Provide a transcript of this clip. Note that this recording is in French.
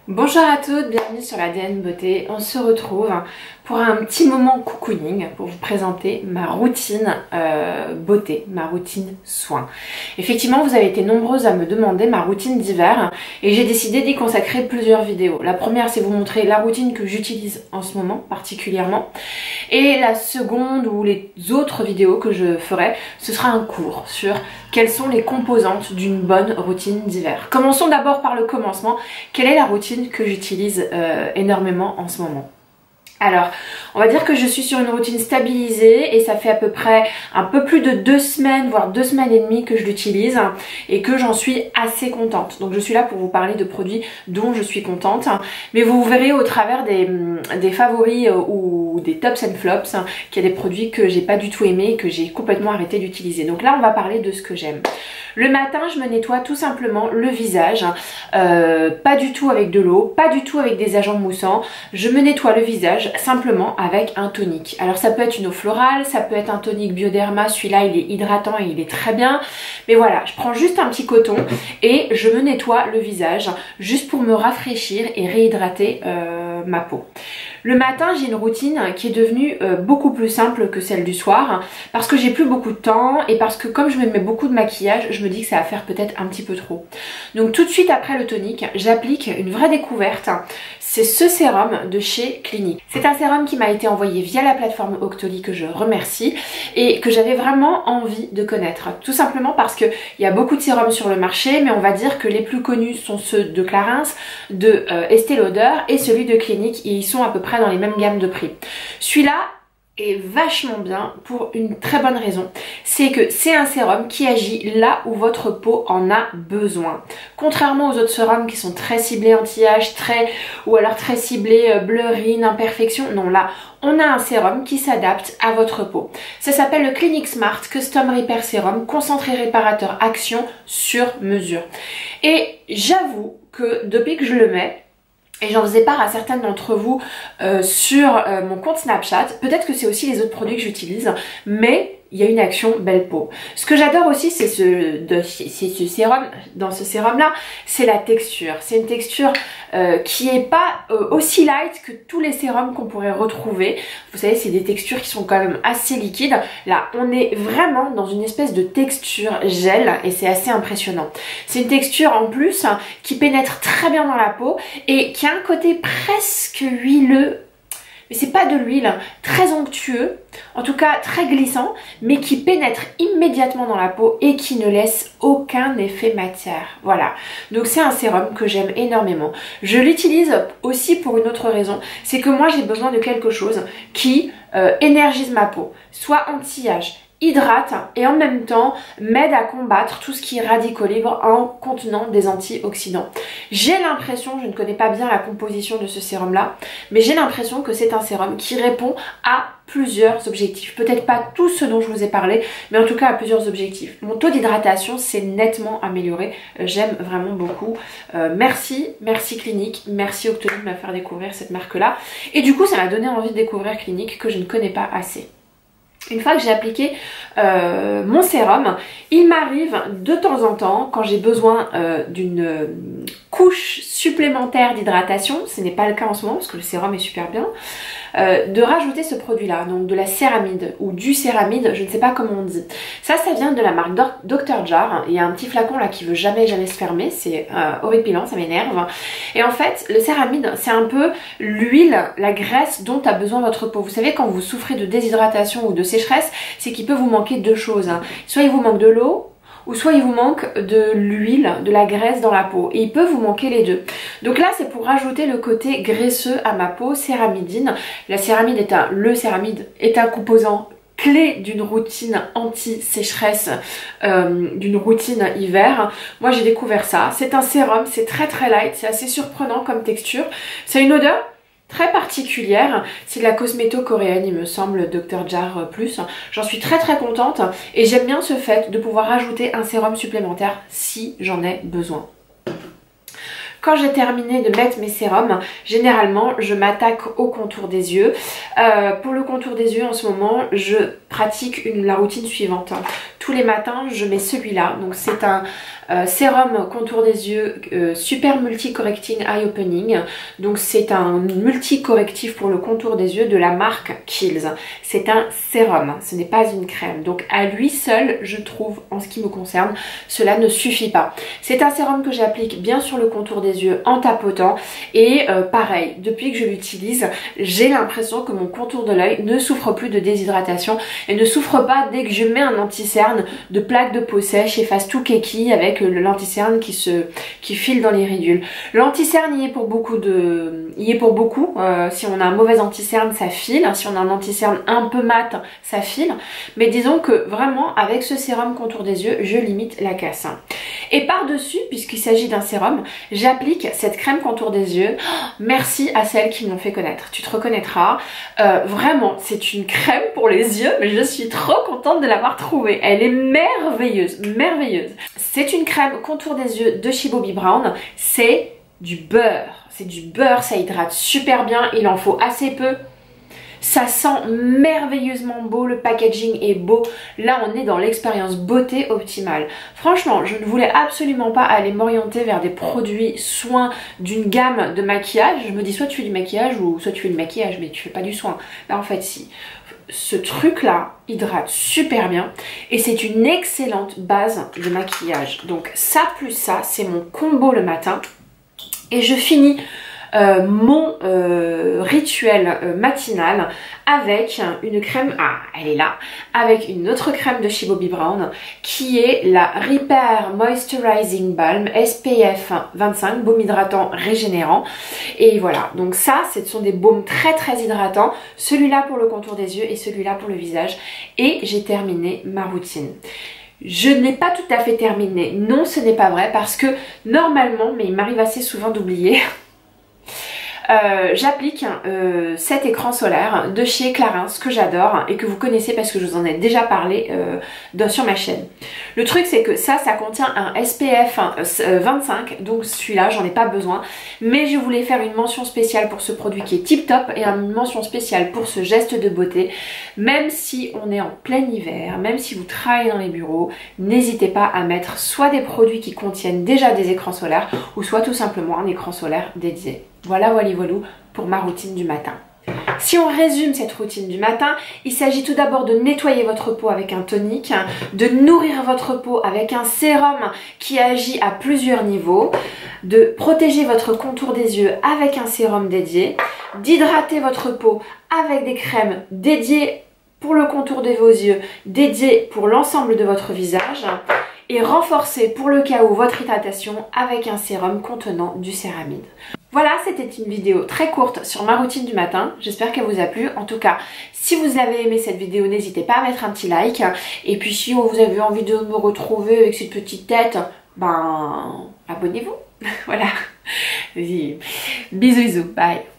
Bonjour à toutes, bienvenue sur l'ADN Beauté. On se retrouve pour un petit moment cocooning pour vous présenter ma routine beauté, ma routine soin. Effectivement, vous avez été nombreuses à me demander ma routine d'hiver et j'ai décidé d'y consacrer plusieurs vidéos. La première, c'est vous montrer la routine que j'utilise en ce moment particulièrement. Et la seconde ou les autres vidéos que je ferai, ce sera un cours sur quelles sont les composantes d'une bonne routine d'hiver. Commençons d'abord par le commencement. Quelle est la routine que j'utilise énormément en ce moment? Alors, on va dire que je suis sur une routine stabilisée et ça fait à peu près un peu plus de 2 semaines, voire 2 semaines et demie que je l'utilise et que j'en suis assez contente. Donc je suis là pour vous parler de produits dont je suis contente. Mais vous verrez au travers des favoris ou des tops and flops qu'il y a des produits que j'ai pas du tout aimés et que j'ai complètement arrêté d'utiliser. Donc là, on va parler de ce que j'aime. Le matin, je me nettoie tout simplement le visage, pas du tout avec de l'eau, pas du tout avec des agents moussants. Je me nettoie le visage simplement avec un tonique. Alors ça peut être une eau florale, ça peut être un tonique Bioderma, celui-là il est hydratant et il est très bien. Mais voilà, je prends juste un petit coton et je me nettoie le visage juste pour me rafraîchir et réhydrater ma peau. Le matin, j'ai une routine qui est devenue beaucoup plus simple que celle du soir parce que j'ai plus beaucoup de temps et parce que comme je me mets beaucoup de maquillage, je me dis que ça va faire peut-être un petit peu trop. Donc tout de suite après le tonique, j'applique une vraie découverte. C'est ce sérum de chez Clinique. C'est un sérum qui m'a été envoyé via la plateforme Octoly que je remercie et que j'avais vraiment envie de connaître. Tout simplement parce qu'il y a beaucoup de sérums sur le marché, mais on va dire que les plus connus sont ceux de Clarins, de Estée Lauder et celui de Clinique et ils sont à peu près dans les mêmes gammes de prix. Celui-là est vachement bien pour une très bonne raison, c'est que c'est un sérum qui agit là où votre peau en a besoin. Contrairement aux autres sérums qui sont très ciblés anti-âge, ou alors très ciblés blurring, imperfection, non là on a un sérum qui s'adapte à votre peau. Ça s'appelle le Clinique Smart Custom Repair Serum, concentré réparateur action sur mesure. Et j'avoue que depuis que je le mets, et j'en faisais part à certaines d'entre vous sur mon compte Snapchat. Peut-être que c'est aussi les autres produits que j'utilise, mais il y a une action belle peau. Ce que j'adore aussi, c'est ce sérum. Dans ce sérum-là, c'est la texture. C'est une texture qui est pas aussi light que tous les sérums qu'on pourrait retrouver. Vous savez, c'est des textures qui sont quand même assez liquides. Là, on est vraiment dans une espèce de texture gel et c'est assez impressionnant. C'est une texture en plus qui pénètre très bien dans la peau et qui a un côté presque huileux. Mais c'est pas de l'huile, très onctueux, en tout cas très glissant, mais qui pénètre immédiatement dans la peau et qui ne laisse aucun effet matière. Voilà, donc c'est un sérum que j'aime énormément. Je l'utilise aussi pour une autre raison, c'est que moi j'ai besoin de quelque chose qui énergise ma peau, soit anti-âge, hydrate et en même temps m'aide à combattre tout ce qui est radicaux libres en contenant des antioxydants. J'ai l'impression, je ne connais pas bien la composition de ce sérum là, mais j'ai l'impression que c'est un sérum qui répond à plusieurs objectifs. Peut-être pas tous ceux dont je vous ai parlé, mais en tout cas à plusieurs objectifs. Mon taux d'hydratation s'est nettement amélioré. J'aime vraiment beaucoup. Merci Clinique, merci Octoly de me faire découvrir cette marque-là. Et du coup, ça m'a donné envie de découvrir Clinique que je ne connais pas assez. Une fois que j'ai appliqué mon sérum, il m'arrive de temps en temps, quand j'ai besoin d'une couche supplémentaire d'hydratation, ce n'est pas le cas en ce moment parce que le sérum est super bien, de rajouter ce produit-là, donc de la céramide ou du céramide, je ne sais pas comment on dit. Ça vient de la marque Dr Jar. Il y a un petit flacon là qui veut jamais se fermer, c'est horripilant, ça m'énerve. Et en fait, le céramide, c'est un peu l'huile, la graisse dont a besoin votre peau. Vous savez, quand vous souffrez de déshydratation ou de sécheresse, c'est qu'il peut vous manquer deux choses. Soit il vous manque de l'eau, ou soit il vous manque de l'huile, de la graisse dans la peau. Et il peut vous manquer les deux. Donc là, c'est pour rajouter le côté graisseux à ma peau, céramidine. Le céramide est un composant clé d'une routine anti-sécheresse, d'une routine hiver. Moi, j'ai découvert ça. C'est un sérum, c'est très light, c'est assez surprenant comme texture. C'est une odeur très particulière, c'est de la cosméto coréenne il me semble, Dr Jar Plus. J'en suis très contente et j'aime bien ce fait de pouvoir rajouter un sérum supplémentaire si j'en ai besoin. Quand j'ai terminé de mettre mes sérums, généralement je m'attaque au contour des yeux. Pour le contour des yeux en ce moment, je pratique la routine suivante. tous les matins je mets celui-là. Donc c'est un sérum contour des yeux Super Multi Correcting Eye Opening. Donc c'est un multi correctif pour le contour des yeux de la marque Kiehl's. C'est un sérum, ce n'est pas une crème. Donc à lui seul, je trouve, en ce qui me concerne, cela ne suffit pas. C'est un sérum que j'applique bien sur le contour des yeux en tapotant. Et pareil, depuis que je l'utilise, j'ai l'impression que mon contour de l'œil ne souffre plus de déshydratation et ne souffre pas dès que je mets un anti-cerne de plaques de peau sèche et fasse tout keki avec l'anti-cerne qui file dans les ridules. L'anti-cerne y est pour beaucoup. Si on a un mauvais anti-cerne, ça file. Si on a un anti-cerne un peu mat, ça file. Mais disons que vraiment, avec ce sérum contour des yeux, je limite la casse. Et par-dessus, puisqu'il s'agit d'un sérum, j'applique cette crème contour des yeux. Oh, merci à celles qui me l'ont fait connaître. Tu te reconnaîtras. Vraiment, c'est une crème pour les yeux, mais je suis trop contente de l'avoir trouvée. Elle est merveilleuse, merveilleuse. C'est une crème contour des yeux de Chez Bobbi Brown. C'est du beurre. C'est du beurre, ça hydrate super bien. Il en faut assez peu. Ça sent merveilleusement beau, le packaging est beau. Là, on est dans l'expérience beauté optimale. Franchement, je ne voulais absolument pas aller m'orienter vers des produits soins d'une gamme de maquillage. Je me dis soit tu fais du maquillage ou soit tu fais du maquillage, mais tu fais pas du soin. Là, en fait, si. Ce truc-là hydrate super bien et c'est une excellente base de maquillage. Donc ça plus ça, c'est mon combo le matin. Et je finis mon rituel matinal avec une crème, elle est là, avec une autre crème de chez Bobbi Brown qui est la Repair Moisturizing Balm SPF 25, baume hydratant régénérant. Et voilà, donc ça, ce sont des baumes très très hydratants, celui-là pour le contour des yeux et celui-là pour le visage. Et j'ai terminé ma routine. Je n'ai pas tout à fait terminé, non ce n'est pas vrai parce que normalement, mais il m'arrive assez souvent d'oublier, j'applique cet écran solaire de chez Clarins que j'adore et que vous connaissez parce que je vous en ai déjà parlé sur ma chaîne. Le truc c'est que ça contient un SPF 25, donc celui-là j'en ai pas besoin, mais je voulais faire une mention spéciale pour ce produit qui est tip top et une mention spéciale pour ce geste de beauté. Même si on est en plein hiver, même si vous travaillez dans les bureaux, n'hésitez pas à mettre soit des produits qui contiennent déjà des écrans solaires ou soit tout simplement un écran solaire dédié. Voilà, voilà pour ma routine du matin. Si on résume cette routine du matin, il s'agit tout d'abord de nettoyer votre peau avec un tonique, de nourrir votre peau avec un sérum qui agit à plusieurs niveaux, de protéger votre contour des yeux avec un sérum dédié, d'hydrater votre peau avec des crèmes dédiées pour le contour de vos yeux, dédiées pour l'ensemble de votre visage, et renforcer pour le cas où votre hydratation avec un sérum contenant du céramide. Voilà, c'était une vidéo très courte sur ma routine du matin. J'espère qu'elle vous a plu. En tout cas, si vous avez aimé cette vidéo, n'hésitez pas à mettre un petit like. Et puis si vous avez envie de me retrouver avec cette petite tête, ben abonnez-vous. Voilà. Bisous, bisous, bye.